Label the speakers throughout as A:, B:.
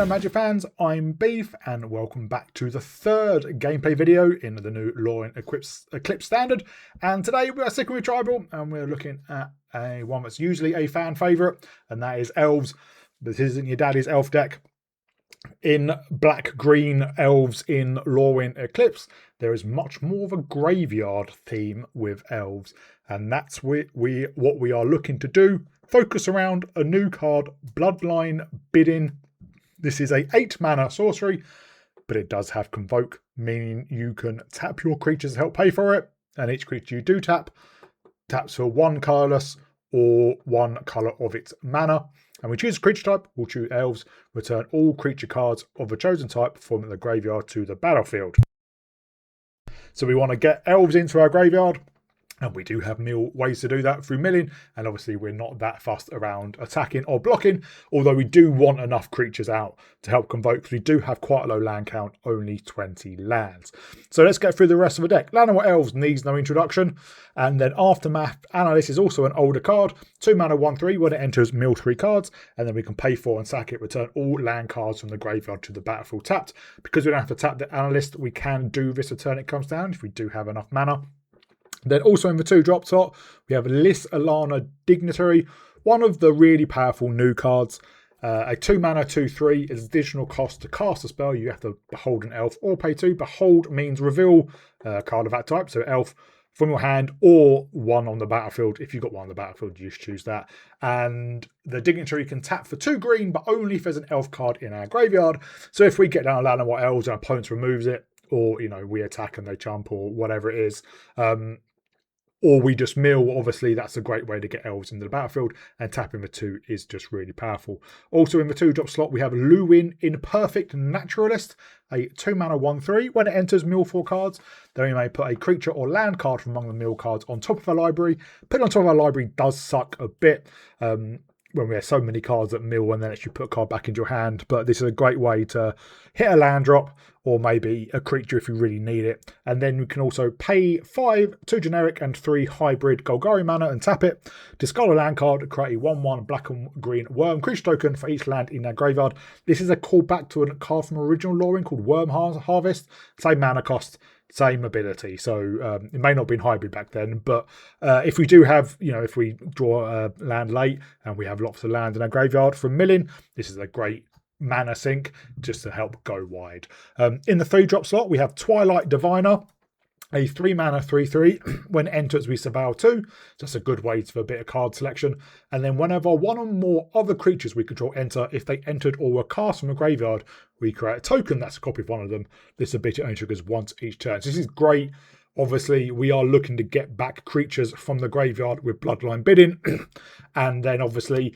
A: Hello Magic fans, I'm Beef and welcome back to the third gameplay video in the new Lorwyn Eclipsed standard. And today we are sticking with Tribal and we're looking at one that's usually a fan favourite, and that is Elves. This isn't your daddy's elf deck. In black-green elves in Lorwyn Eclipsed, there is much more of a graveyard theme with elves, and that's what we are looking to do. Focus around a new card, Bloodline Bidding. This is a 8-mana sorcery, but it does have Convoke, meaning you can tap your creatures to help pay for it, and each creature you do taps for 1 colourless or 1 colour of its mana. And we choose a creature type, we'll choose Elves, return all creature cards of the chosen type from the graveyard to the battlefield. So we want to get Elves into our graveyard, and we do have ways to do that through milling, and obviously we're not that fussed around attacking or blocking, although we do want enough creatures out to help Convoke, because we do have quite a low land count, only 20 lands. So let's get through the rest of the deck. Llanowar Elves needs no introduction, and then Aftermath Analyst is also an older card. 2 mana 1/3, when it enters, mill 3 cards, and then we can pay for and sack it, return all land cards from the graveyard to the battlefield tapped. Because we don't have to tap the Analyst, we can do this a turn it comes down if we do have enough mana. Then also in the 2-drop slot, we have Lys Alana Dignitary, one of the really powerful new cards. A 2 mana 2/3 is additional cost to cast a spell. You have to behold an elf or pay 2. Behold means reveal a card of that type, so elf from your hand or one on the battlefield. If you've got one on the battlefield, you just choose that. And the Dignitary can tap for 2 green, but only if there's an elf card in our graveyard. So if we get down Llanowar Elves and our opponent removes it, or we attack and they jump or whatever it is, or we just mill, obviously that's a great way to get elves into the battlefield, and tapping the 2 is just really powerful. Also in the 2-drop slot, we have Lluwen Imperfect Naturalist, a 2 mana 1/3. When it enters, mill 4 cards. Then we may put a creature or land card from among the mill cards on top of our library. Putting on top of our library does suck a bit when we have so many cards that mill and then actually put a card back into your hand, but this is a great way to hit a land drop or maybe a creature if you really need it. And then we can also pay 5, 2 generic and 3 hybrid Golgari mana and tap it. Discard a land card, create a 1/1 black and green worm creature token for each land in our graveyard. This is a callback to a card from original Lorwyn called Worm Harvest. Same mana cost, same ability, so it may not have been hybrid back then, but if we do have, if we draw a land late and we have lots of land in our graveyard from milling, this is a great mana sink just to help go wide. In the 3-drop slot, we have Twilight Diviner, a 3 mana 3/3. When it enters, we surveil 2. So that's a good way for a bit of card selection. And then whenever one or more other creatures we control enter, if they entered or were cast from a graveyard, we create a token that's a copy of one of them. This ability only triggers once each turn. So this is great. Obviously, we are looking to get back creatures from the graveyard with Bloodline Bidding. And then obviously,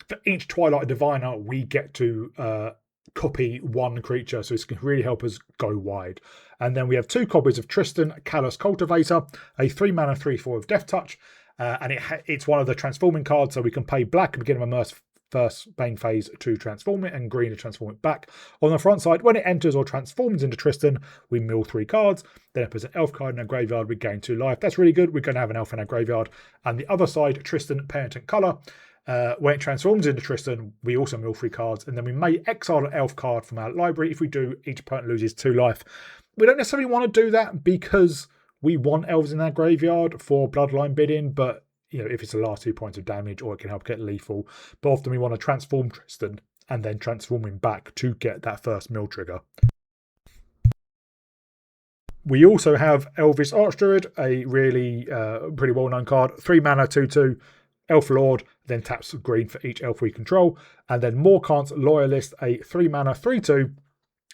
A: for each Twilight Diviner, we get to copy 1 creature, so this can really help us go wide. And then we have 2 copies of Trystan, Callous, Cultivator, a 3 mana 3/4 of Death Touch, and it's one of the transforming cards, so we can pay black at the beginning of a first main phase to transform it, and green to transform it back. On the front side, when it enters or transforms into Trystan, we mill 3 cards. Then if there's an elf card in our graveyard, we gain 2 life. That's really good. We're going to have an elf in our graveyard. And the other side, Trystan, Penitent Colour. When it transforms into Trystan, we also mill 3 cards, and then we may exile an elf card from our library. If we do, each opponent loses 2 life. We don't necessarily want to do that because we want elves in our graveyard for Bloodline Bidding, but if it's the last 2 points of damage, or it can help get lethal. But often we want to transform Trystan and then transform him back to get that first mill trigger. We also have Elvish Archdruid, a really pretty well-known card. 3 mana 2/2. Elf Lord, then taps green for each elf we control. And then Morcant Loyalist, a 3 mana 3/2,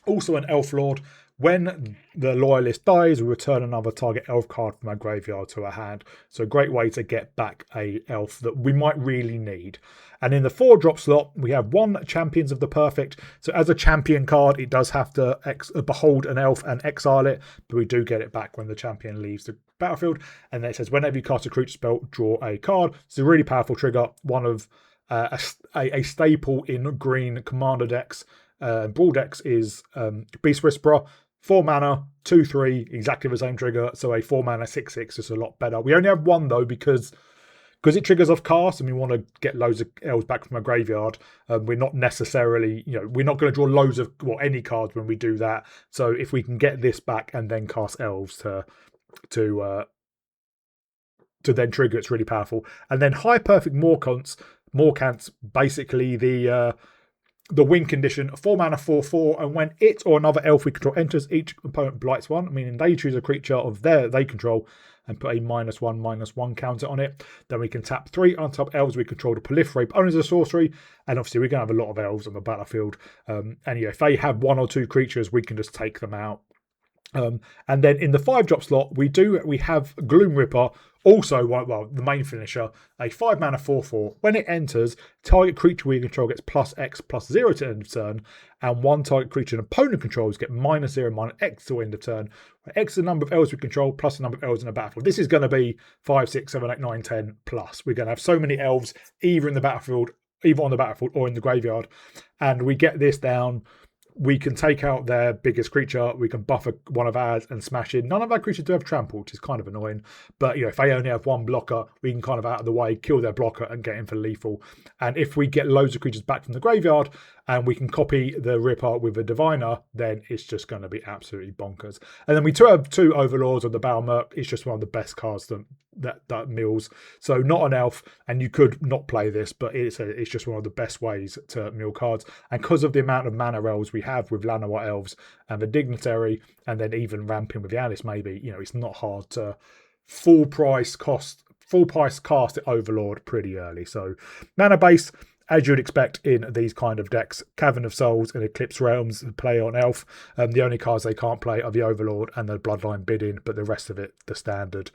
A: also an Elf Lord. When the Loyalist dies, we return another target elf card from our graveyard to our hand. So a great way to get back a elf that we might really need. And in the 4-drop slot, we have 1 Champions of the Perfect. So as a champion card, it does have to behold an elf and exile it, but we do get it back when the champion leaves the battlefield. And then it says, whenever you cast a creature spell, draw a card. It's a really powerful trigger, one of a staple in green commander decks. Brawl decks is Beast Whisperer. 4 mana, 2/3, exactly the same trigger. So a 4 mana 6/6 is a lot better. We only have 1 though, because because it triggers off cast and we want to get loads of elves back from our graveyard. We're not necessarily, we're not going to draw loads of any cards when we do that. So if we can get this back and then cast elves to then trigger, it's really powerful. And then High Perfect Morcant's basically the win condition, 4 mana, 4/4, and when it or another elf we control enters, each opponent blights one, meaning they choose a creature of they control and put a -1/-1 counter on it. Then we can tap 3 untap elves we control to proliferate only as a sorcery, and obviously we're going to have a lot of elves on the battlefield. And if they have 1 or 2 creatures, we can just take them out. And then in the 5-drop slot, we have Gloom Ripper, also the main finisher, a 5 mana 4/4. When it enters, target creature we control gets +X/+0 to end of turn, and one target creature an opponent controls get -0/-X to end of turn. Where X is the number of elves we control plus the number of elves in the battlefield. This is going to be 5, 6, 7, 8, 9, 10 plus. We're going to have so many elves either on the battlefield or in the graveyard, and we get this down. We can take out their biggest creature. We can buffer one of ours and smash in. None of our creatures do have trample, which is kind of annoying. But if they only have one blocker, we can kind of out of the way, kill their blocker and get in for lethal. And if we get loads of creatures back from the graveyard and we can copy the Ripper with a Diviner, then it's just going to be absolutely bonkers. And then we have 2 Overlords on the Balemurk. It's just one of the best cards that mills. So not an elf, and you could not play this, but it's just one of the best ways to mill cards. And because of the amount of mana elves we have with Llanowar Elves and the Dignitary, and then even ramping with the Alice, maybe it's not hard to full price cast it Overlord pretty early. So mana base, as you'd expect in these kind of decks, Cavern of Souls and Eclipsed Realms play on elf. The only cards they can't play are the Overlord and the Bloodline Bidding, but the rest of it, the standard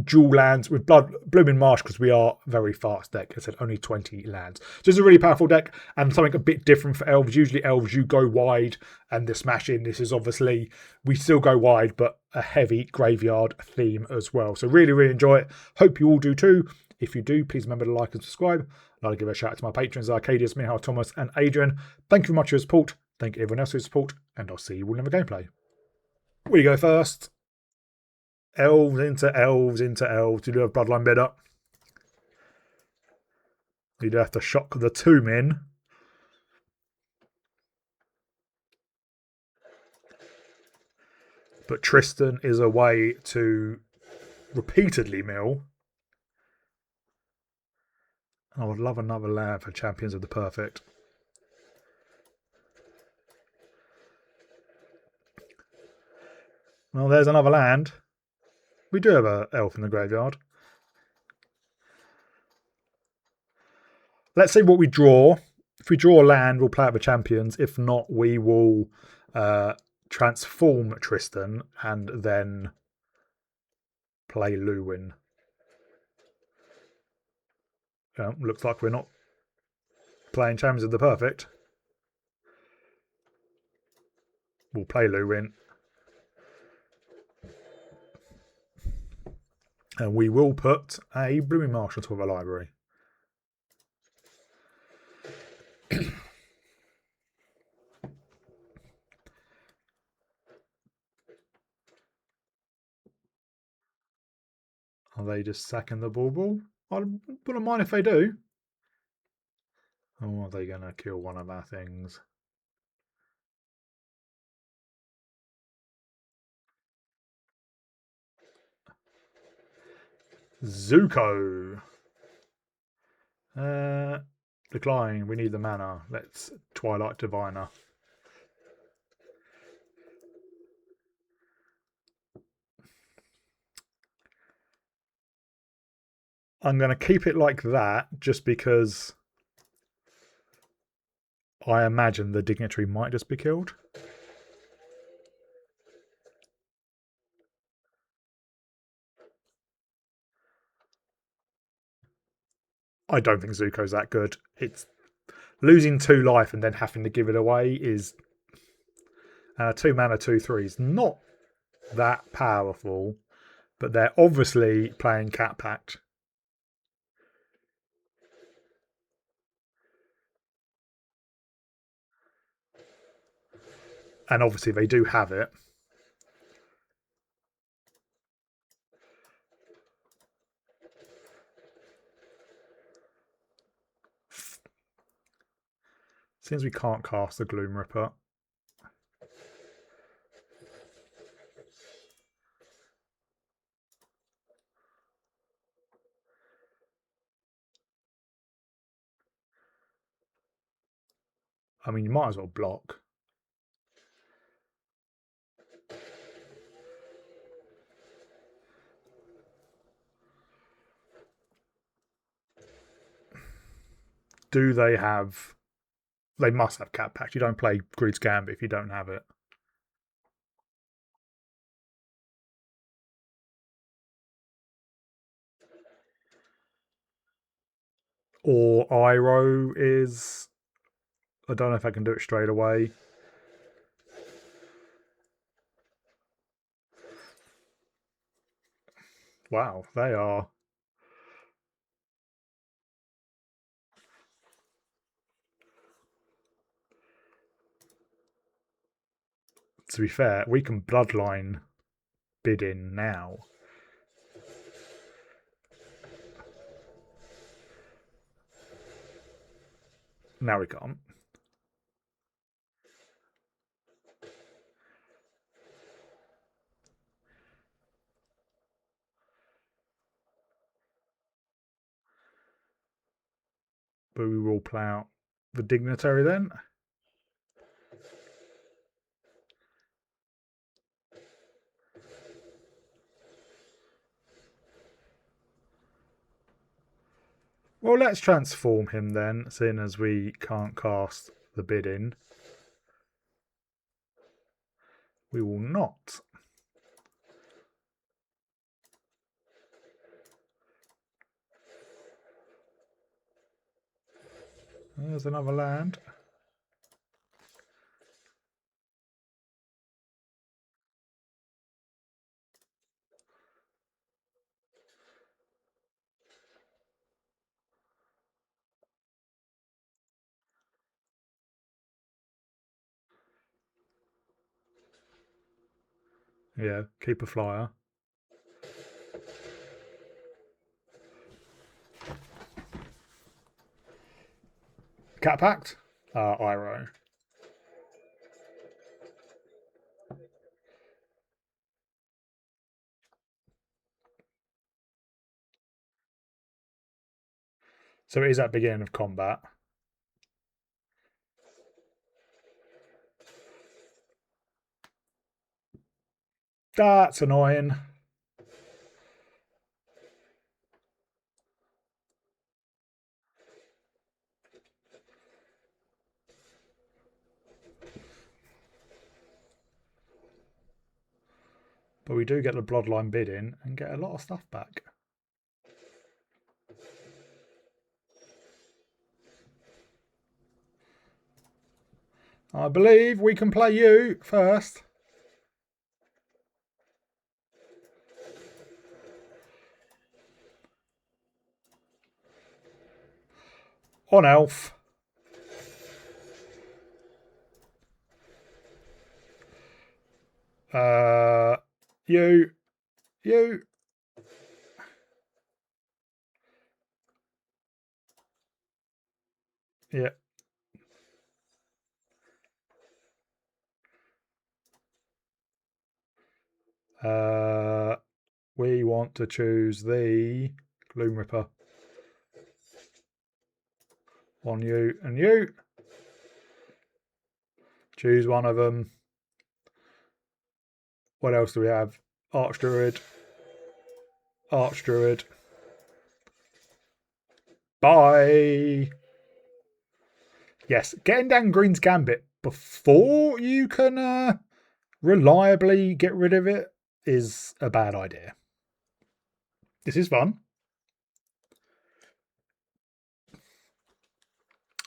A: dual lands with Blooming Marsh, because we are very fast deck. I said only 20 lands. So it's a really powerful deck and something a bit different for elves. Usually elves, you go wide and the smash in. This is obviously, we still go wide, but a heavy graveyard theme as well. So really, really enjoy it. Hope you all do too. If you do, please remember to like and subscribe. I'd like to give a shout out to my patrons, Arcadius, Mihal, Thomas and Adrian. Thank you very much for your support. Thank you everyone else for your support, and I'll see you all in the gameplay. We go first. Elves into elves into elves. You do have Bloodline Bidder. You do have to shock the tomb in. But Trystan is a way to repeatedly mill. I would love another land for Champions of the Perfect. Well, there's another land. We do have an elf in the graveyard. Let's see what we draw. If we draw land, we'll play out the Champions. If not, we will transform Trystan and then play Lluwen. Looks like we're not playing Champions of the Perfect. We'll play Lluwen. And we will put a Blooming Marsh on top of a library. Are they just sacking the bauble? I wouldn't mind if they do. Or are they going to kill one of our things? Zuko. Decline. We need the mana. Let's Twilight Diviner. I'm going to keep it like that just because I imagine the Dignitary might just be killed. I don't think Zuko's that good. It's losing 2 life and then having to give it away is 2 mana, 2/3 is not that powerful, but they're obviously playing Cat Pact. And obviously they do have it. Since we can't cast the Gloom Ripper. I mean, you might as well block. Do they have... They must have Cat Pact. You don't play Greed's Gambit if you don't have it. Or Iroh is... I don't know if I can do it straight away. Wow, they are... To be fair, we can Bloodline Bidding now. Now we can't. But we will play out the Dignitary then. Well, let's transform him then, seeing as we can't cast the Bidding. We will not. There's another land. Yeah, keep a flyer. Cat Pact? Iroh. So it is at beginning of combat. That's annoying. But we do get the Bloodline Bidding and get a lot of stuff back. I believe we can play you first. On Elf. You. Yeah. We want to choose the Gloom Ripper. On you and you. Choose one of them. What else do we have? Archdruid. Archdruid. Bye. Yes, getting down Green's Gambit before you can reliably get rid of it is a bad idea. This is fun.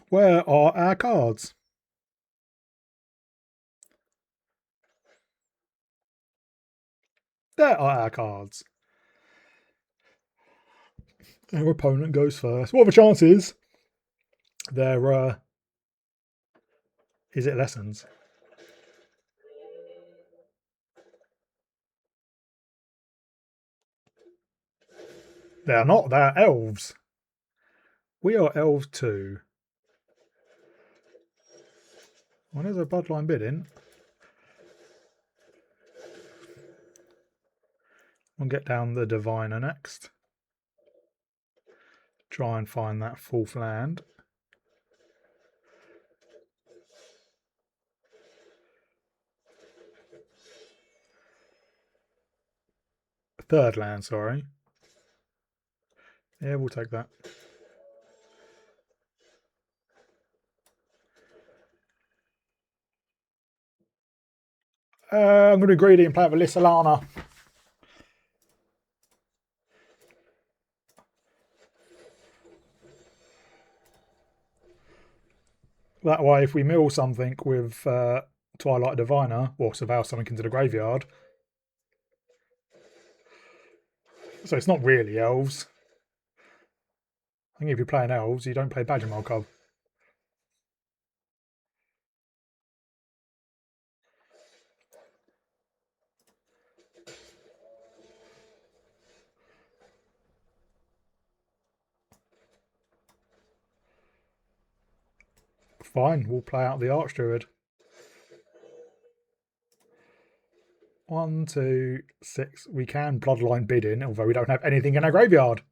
A: Where are our cards? There are our cards. Our opponent goes first. What are the chances? There, is it lessons? They are not. They are elves. We are elves too. Well, there's a Bloodline Bidding. We'll get down the Diviner next. Try and find that 4th land. Third land, sorry. Yeah, we'll take that. I'm going to be greedy and play with Lys Alana. That way, if we mill something with Twilight Diviner, or Surveil something into the graveyard. So it's not really elves. I think if you're playing elves, you don't play Balemurk card. Fine, we'll play out the Archdruid. 1, 2, 6. We can Bloodline Bidding, although we don't have anything in our graveyard.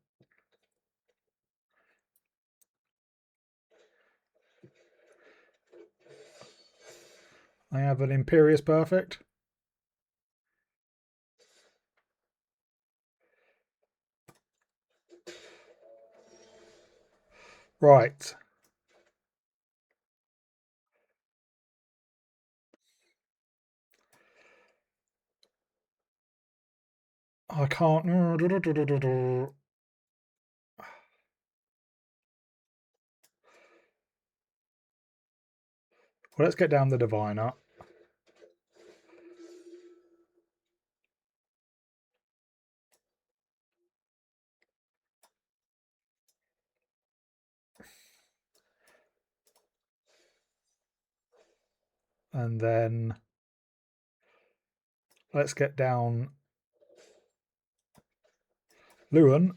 A: I have an Imperious Perfect. Right. I can't. Well, let's get down the Diviner. And then let's get down Lluwen.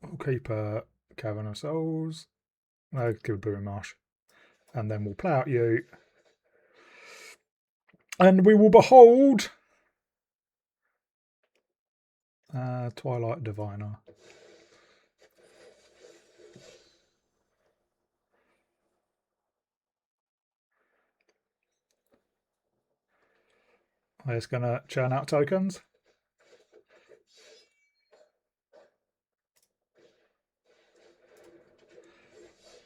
A: We'll keep a Cavern of Souls. No, give a Blooming Marsh. And then we'll play out you. And we will behold Twilight Diviner. I'm just going to churn out tokens.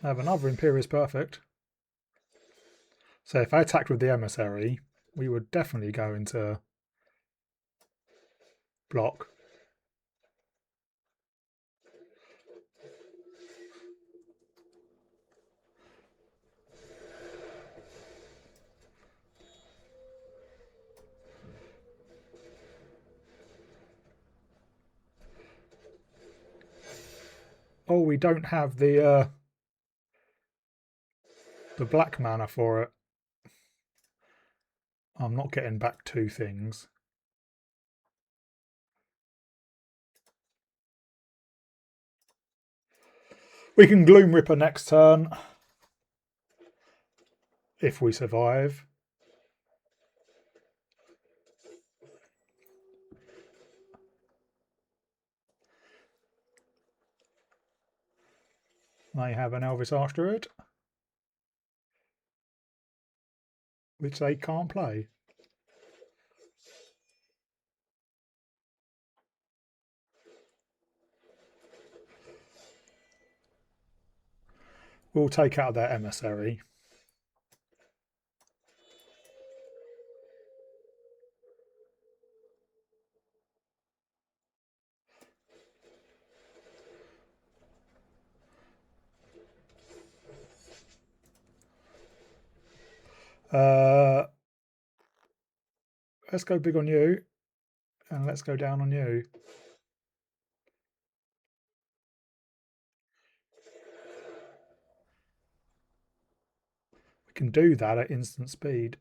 A: I have another Imperious Perfect. So if I attacked with the Emissary, we would definitely go into block. Oh, we don't have the black mana for it. I'm not getting back 2 things. We can Gloom Ripper next turn. If we survive. They have an Elvish Archdruid, which they can't play. We'll take out their Emissary. Let's go big on you, and let's go down on you. We can do that at instant speed.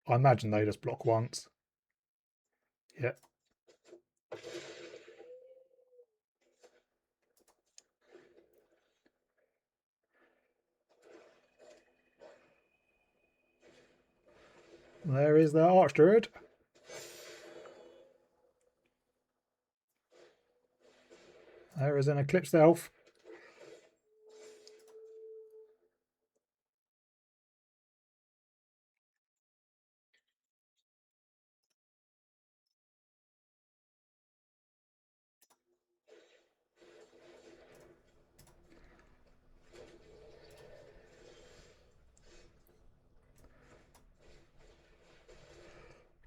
A: I imagine they just block once. Yeah. There is the Archdruid. There is an Eclipsed Elf.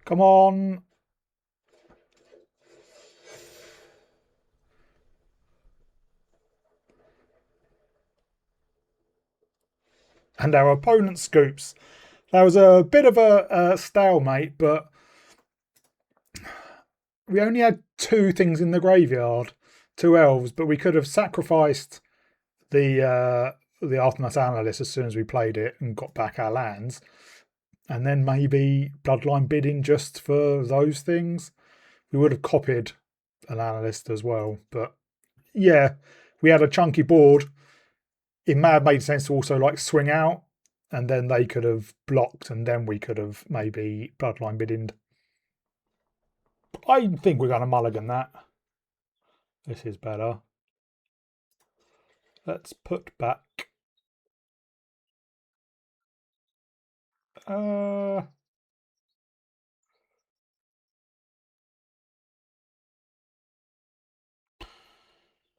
A: Come on. And our opponent scoops. That was a bit of a stalemate, but we only had 2 things in the graveyard, 2 elves, but we could have sacrificed the Aftermath Analyst as soon as we played it and got back our lands, and then maybe Bloodline Bidding just for those things. We would have copied an Analyst as well, but yeah, we had a chunky board. It may have made sense to also like swing out, and then they could have blocked, and then we could have maybe Bloodline Bidding. I think we're going to mulligan that. This is better. Let's put back.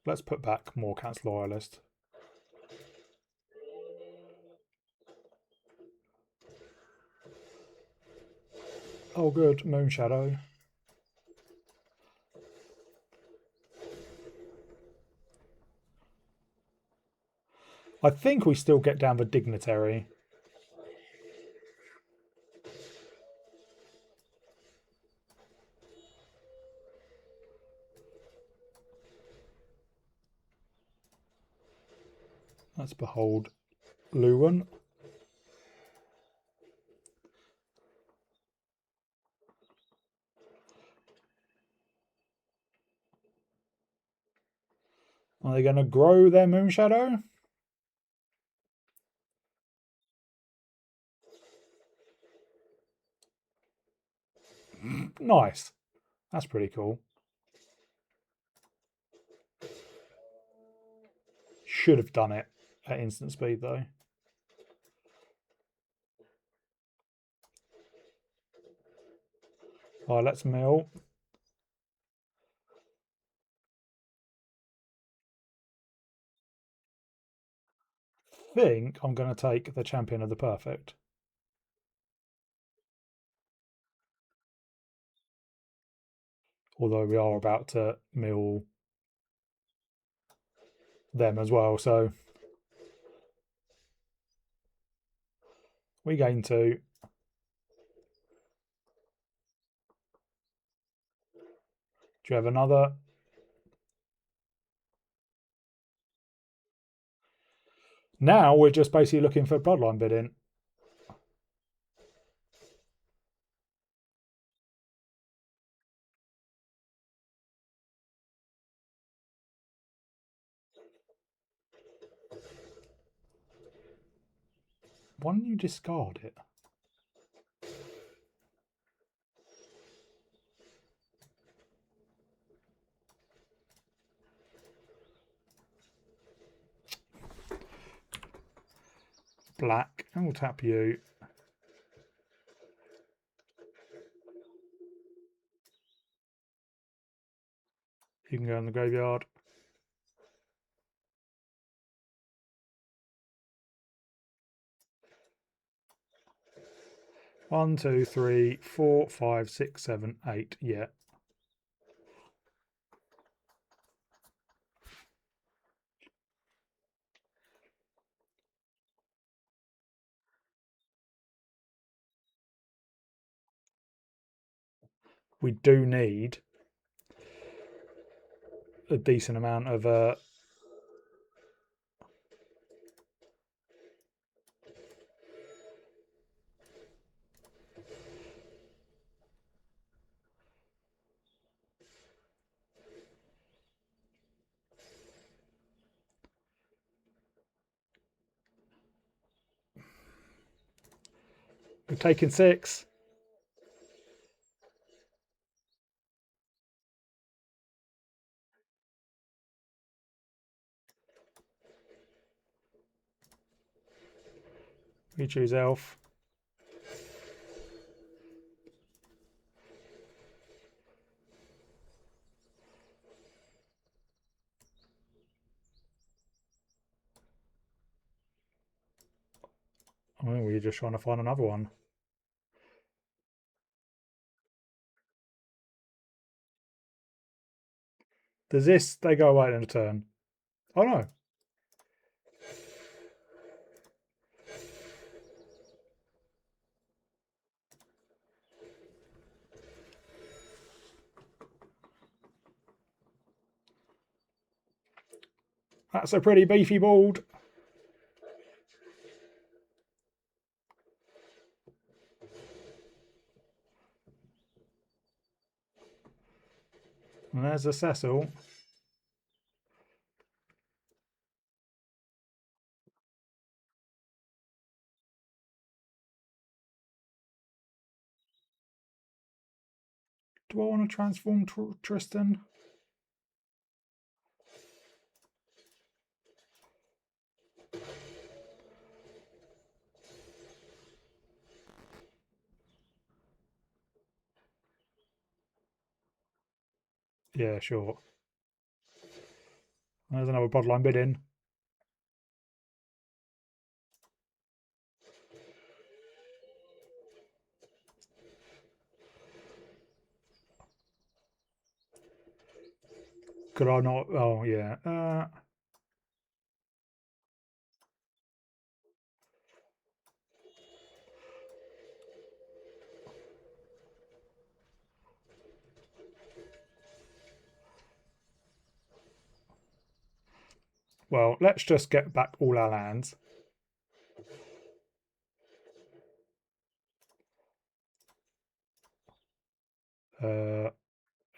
A: Let's put back Morcant's Loyalist. Oh, good. Moonshadow. I think we still get down the Dignitary. Let's behold Lluwen. Are they going to grow their Moonshadow? Nice. That's pretty cool. Should have done it at instant speed though. Alright, let's mill. I think I'm going to take the Champion of the Perfect. Although we are about to mill them as well, so we gain 2. Do you have another? Now we're just basically looking for Bloodline Bidding. Why don't you discard it? Black, and we'll tap you. You can go in the graveyard. One, two, three, 4, 5, 6, 7, 8. Yeah. We do need a decent amount of We're taking 6. We choose elf. Oh, we're just trying to find another one. Does this, they go away in a turn? Oh no. That's a pretty beefy board. And there's a Cecil. Do I want to transform Trystan? Yeah, sure. There's another Bloodline Bidding. Could I not? Oh, yeah. Well, let's just get back all our lands.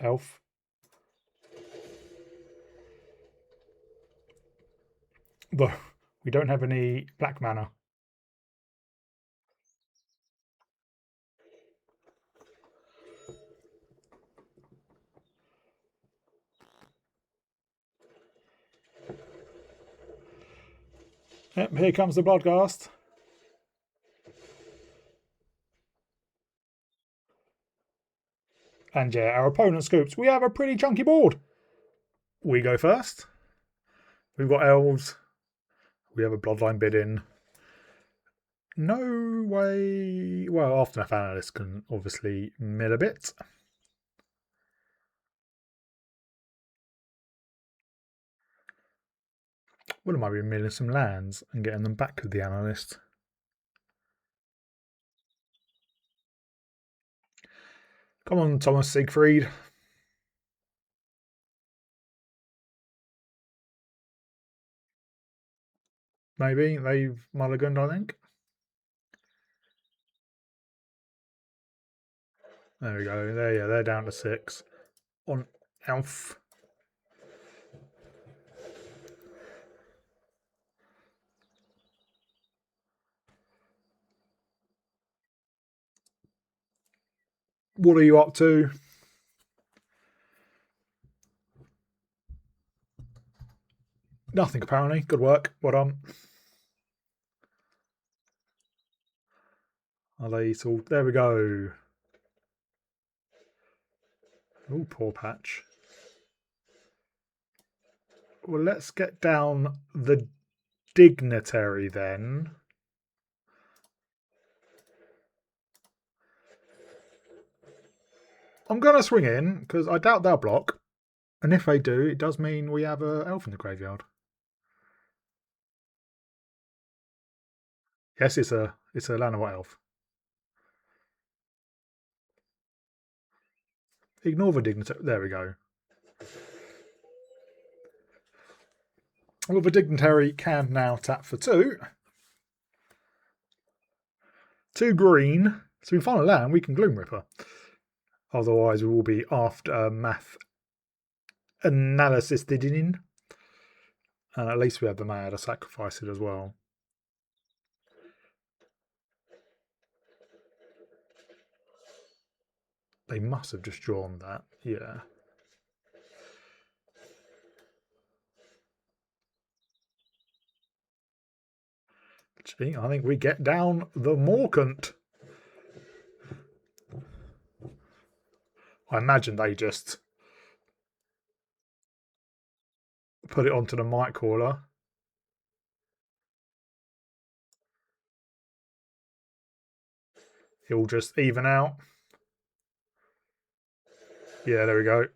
A: Elf. Though we don't have any black mana. Yep, here comes the Bloodghast. And yeah, our opponent scoops. We have a pretty chunky board. We go first. We've got elves. We have a Bloodline Bidding. No way. Well, Aftermath Analyst can obviously mill a bit. Well, I might be milling some lands and getting them back with the Analyst. Come on, Thomas Siegfried. Maybe they've mulliganed, I think. There we go. There, yeah, they're down to 6 on Elf. What are you up to? Nothing, apparently. Good work. Well done. Are they all? There we go. Oh, poor patch. Well, let's get down the Dignitary then. I'm going to swing in because I doubt they'll block. And if they do, it does mean we have an elf in the graveyard. Yes, it's a Llanowar Elf. Ignore the Dignitary. There we go. Well, the Dignitary can now tap for 2. 2 green. So we find a land, we can Gloom Ripper. Otherwise, we will be Aftermath Analyst in. And at least we have the mana to sacrifice it as well. They must have just drawn that, yeah. Gee, I think we get down the Morcant. I imagine they just put it onto the mic caller. He'll just even out. Yeah, there we go.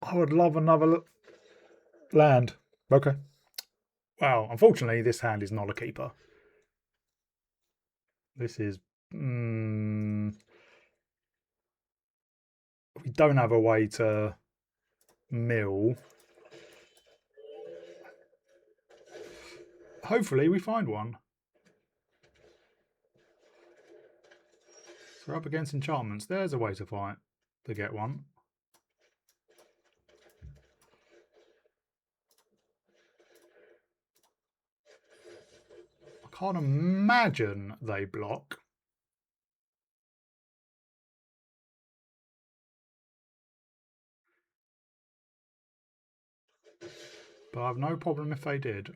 A: I would love another land. Okay. Well, unfortunately, this hand is not a keeper. This is... we don't have a way to mill. Hopefully we find one. So we're up against enchantments. There's a way to fight to get one. I can't imagine they block. But I have no problem if they did.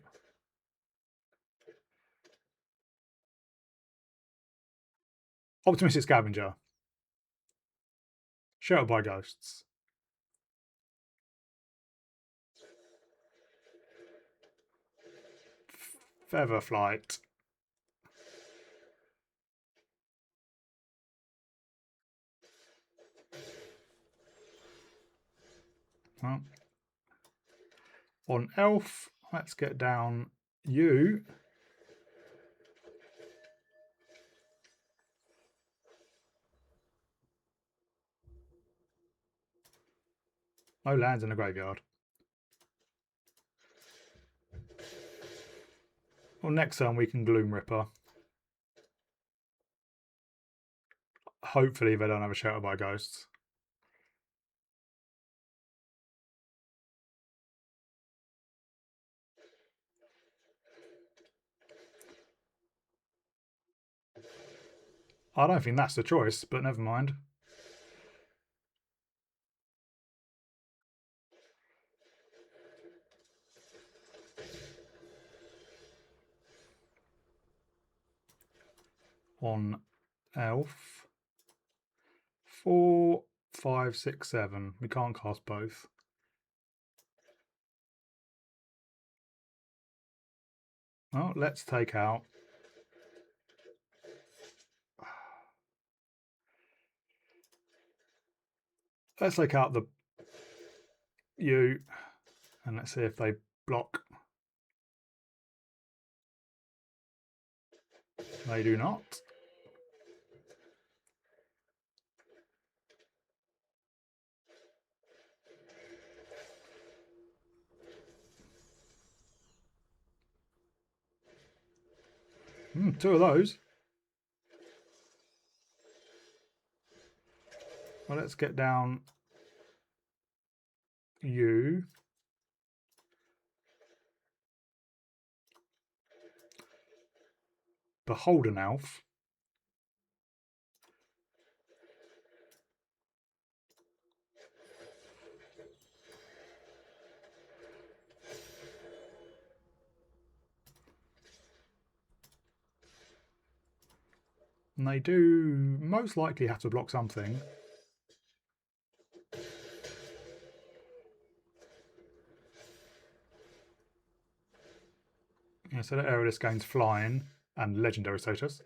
A: Optimistic Scavenger. Sheltered by Ghosts. Feather Flight. Well, on Elf, let's get down you. No lands in the graveyard. Well, next turn we can Gloom Ripper. Hopefully they don't have a Shelter by Ghosts. I don't think that's the choice, but never mind. On Elf. 4, 5, 6, 7. We can't cast both. Well, let's take out. Let's take out the you, and let's see if they block. They do not. Two of those. Well, let's get down you. Beholden Elf. And they do most likely have to block something. Yeah, so the Aerialist gains flying and legendary status.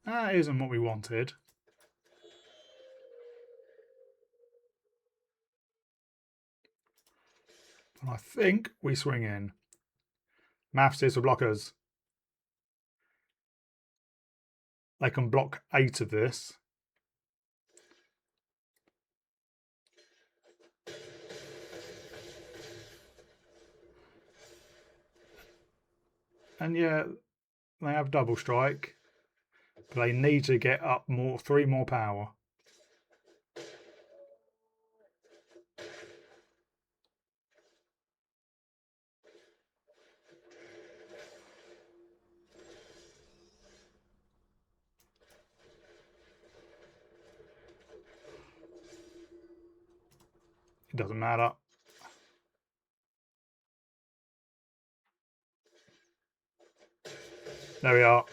A: That isn't what we wanted. And I think we swing in. Maths is for blockers. They can block 8 of this. And yeah, they have double strike. But they need to get up 3 more power. It doesn't matter. There we are.